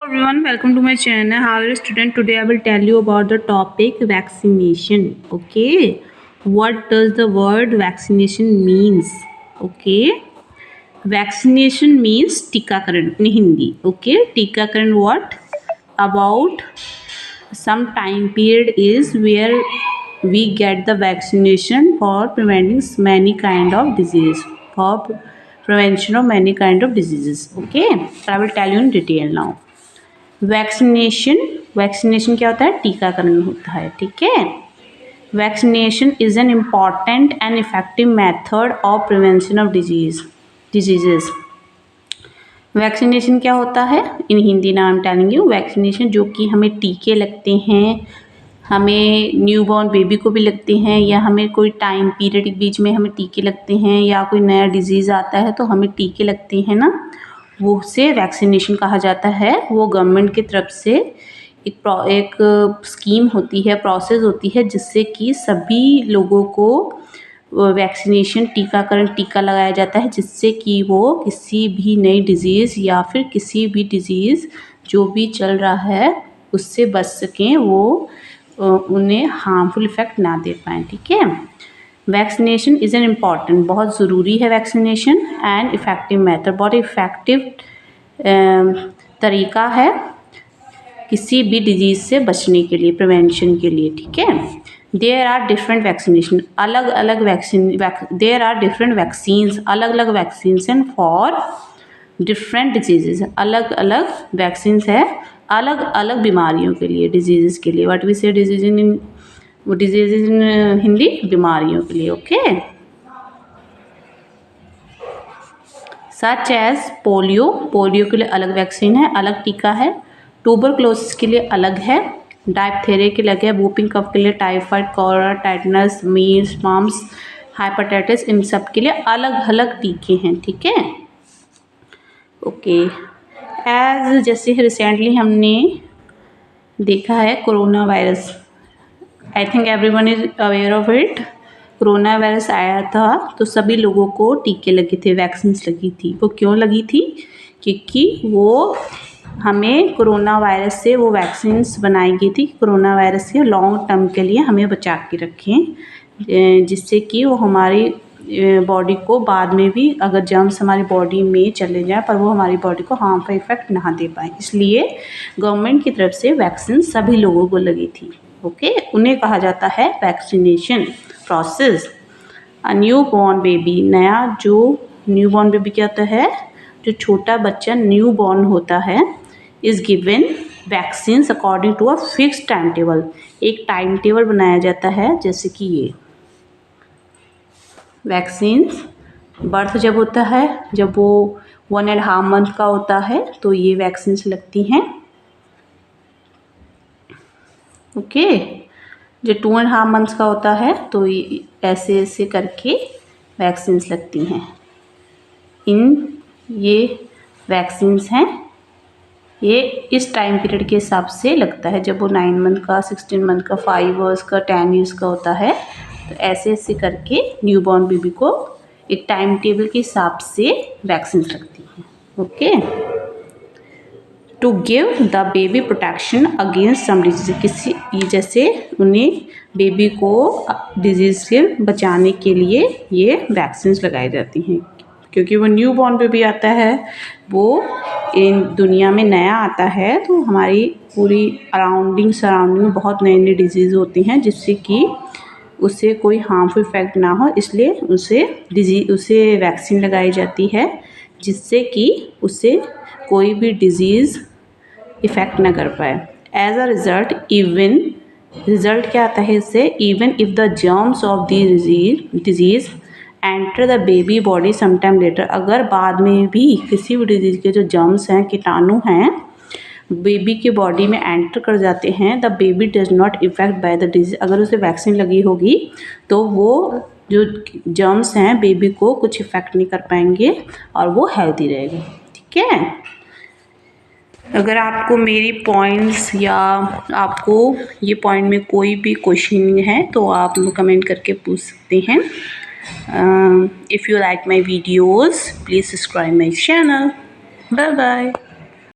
Everyone, welcome to my channel. How are you, student? Today I will tell you about the topic vaccination. Okay, what does the word vaccination means? Okay, vaccination means टीकाकरण in Hindi. Okay, टीकाकरण what? About some time period is where we get the vaccination for preventing many kind of disease, for prevention of many kind of diseases. Okay, so I will tell you in detail now. Vaccination क्या होता है? टीकाकरण होता है. ठीक है. Vaccination is an important and effective method of prevention of diseases. Vaccination क्या होता है? इन हिंदी नाम टेलिंग यू. वैक्सीनेशन जो कि हमें टीके लगते हैं, हमें न्यूबॉर्न बेबी को भी लगते हैं, या हमें कोई टाइम पीरियड के बीच में हमें टीके लगते हैं, या कोई नया डिजीज़ आता है तो हमें टीके लगते हैं ना, वो से वैक्सीनेशन कहा जाता है. वो गवर्नमेंट की तरफ से एक स्कीम होती है, प्रोसेस होती है, जिससे कि सभी लोगों को वैक्सीनेशन टीका लगाया जाता है, जिससे कि वो किसी भी नई डिज़ीज़ या फिर किसी भी डिज़ीज़ जो भी चल रहा है उससे बच सकें, वो उन्हें हार्मफुल इफ़ेक्ट ना दे पाएँ. ठीक है. वैक्सीनेशन इज़ एन इम्पॉर्टेंट, बहुत ज़रूरी है वैक्सीनेशन, एंड इफ़ेक्टिव मेथड, बहुत इफ़ेक्टिव तरीका है किसी भी डिजीज़ से बचने के लिए, प्रिवेंशन के लिए. ठीक है. देयर आर डिफरेंट वैक्सीनेशन, अलग अलग vaccine, there are different vaccines, अलग अलग vaccines and for different diseases, अलग अलग वैक्सीन्स है अलग अलग बीमारियों के लिए, डिजीज़ के लिए. व्हाट वी से डिजीज़ इन हिंदी? बीमारियों के लिए. ओके. सच एज पोलियो के लिए अलग वैक्सीन है, अलग टीका है. ट्यूबरक्लोसिस के लिए अलग है, डायप्थेरिया के लिए अलग है, वूपिंग कफ के लिए, typhoid, cholera, tetanus, measles, mumps, hepatitis, इन सब के लिए अलग अलग टीके हैं. ठीक है. ओके. एज जैसे रिसेंटली हमने देखा है corona virus, I think everyone is aware of it. Corona virus आया था तो सभी लोगों को टीके लगे थे, वैक्सीन्स लगी थी. वो क्यों लगी थी? क्योंकि वो हमें कोरोना वायरस से वो वैक्सीन्स बनाई गई थी, कोरोना वायरस से लॉन्ग टर्म के लिए हमें बचा के रखें, जिससे कि वो हमारी बॉडी को बाद में भी अगर जर्म्स हमारी बॉडी में चले जाए पर वो हमारी बॉडी को हार्मफुल इफेक्ट ना दे पाए, इसलिए गवर्नमेंट की तरफ से वैक्सीन सभी लोगों को लगी थी. ओके. उन्हें कहा जाता है vaccination process. New born baby, नया जो न्यू बॉर्न बेबी क्या होता है? जो छोटा बच्चा न्यू बॉर्न होता है, is given vaccines according to a fix time table. एक टाइम टेबल बनाया जाता है, जैसे कि ये वैक्सीन्स बर्थ जब होता है, जब वो 1.5 मंथ का होता है तो ये वैक्सीन्स लगती हैं. ओके. जो 2.5 मंथ्स का होता है तो ऐसे ऐसे करके वैक्सीन्स लगती हैं. ये वैक्सीन्स हैं, ये इस टाइम पीरियड के हिसाब से लगता है. जब वो 9 मंथ का, 16 मंथ का, 5 ईयर्स का, 10 ईयर्स का होता है, तो ऐसे ऐसे करके न्यूबॉर्न बेबी को एक टाइम टेबल के हिसाब से वैक्सीन्स लगती हैं. Okay. To give the baby protection against some disease, किसी जैसे उन्हें बेबी को डिजीज़ से बचाने के लिए ये वैक्सीन्स लगाई जाती हैं, क्योंकि वो न्यू बॉर्न बेबी आता है, वो इन दुनिया में नया आता है, तो हमारी पूरी सराउंडिंग में बहुत नए नए डिजीज़ होती हैं, जिससे कि उसे कोई हार्मफुल इफेक्ट ना हो, इसलिए उसे वैक्सीन लगाई जाती है, जिससे कि उसे कोई भी डिजीज़ इफ़ेक्ट ना कर पाए. एज अ रिज़ल्ट क्या आता है इससे? Even if the germs of the disease enter the baby body sometime later, अगर बाद में भी किसी भी डिजीज़ के जो जर्म्स हैं, कीटाणु हैं, बेबी के बॉडी में एंटर कर जाते हैं, the baby does not effect by the disease. अगर उसे वैक्सीन लगी होगी तो वो जो जर्म्स हैं बेबी को कुछ इफ़ेक्ट नहीं कर पाएंगे और वो हेल्दी रहेगा. ठीक है. अगर आपको मेरी पॉइंट्स या आपको ये पॉइंट में कोई भी क्वेश्चन है तो आप कमेंट करके पूछ सकते हैं. If you like my videos, please subscribe my channel. Bye bye.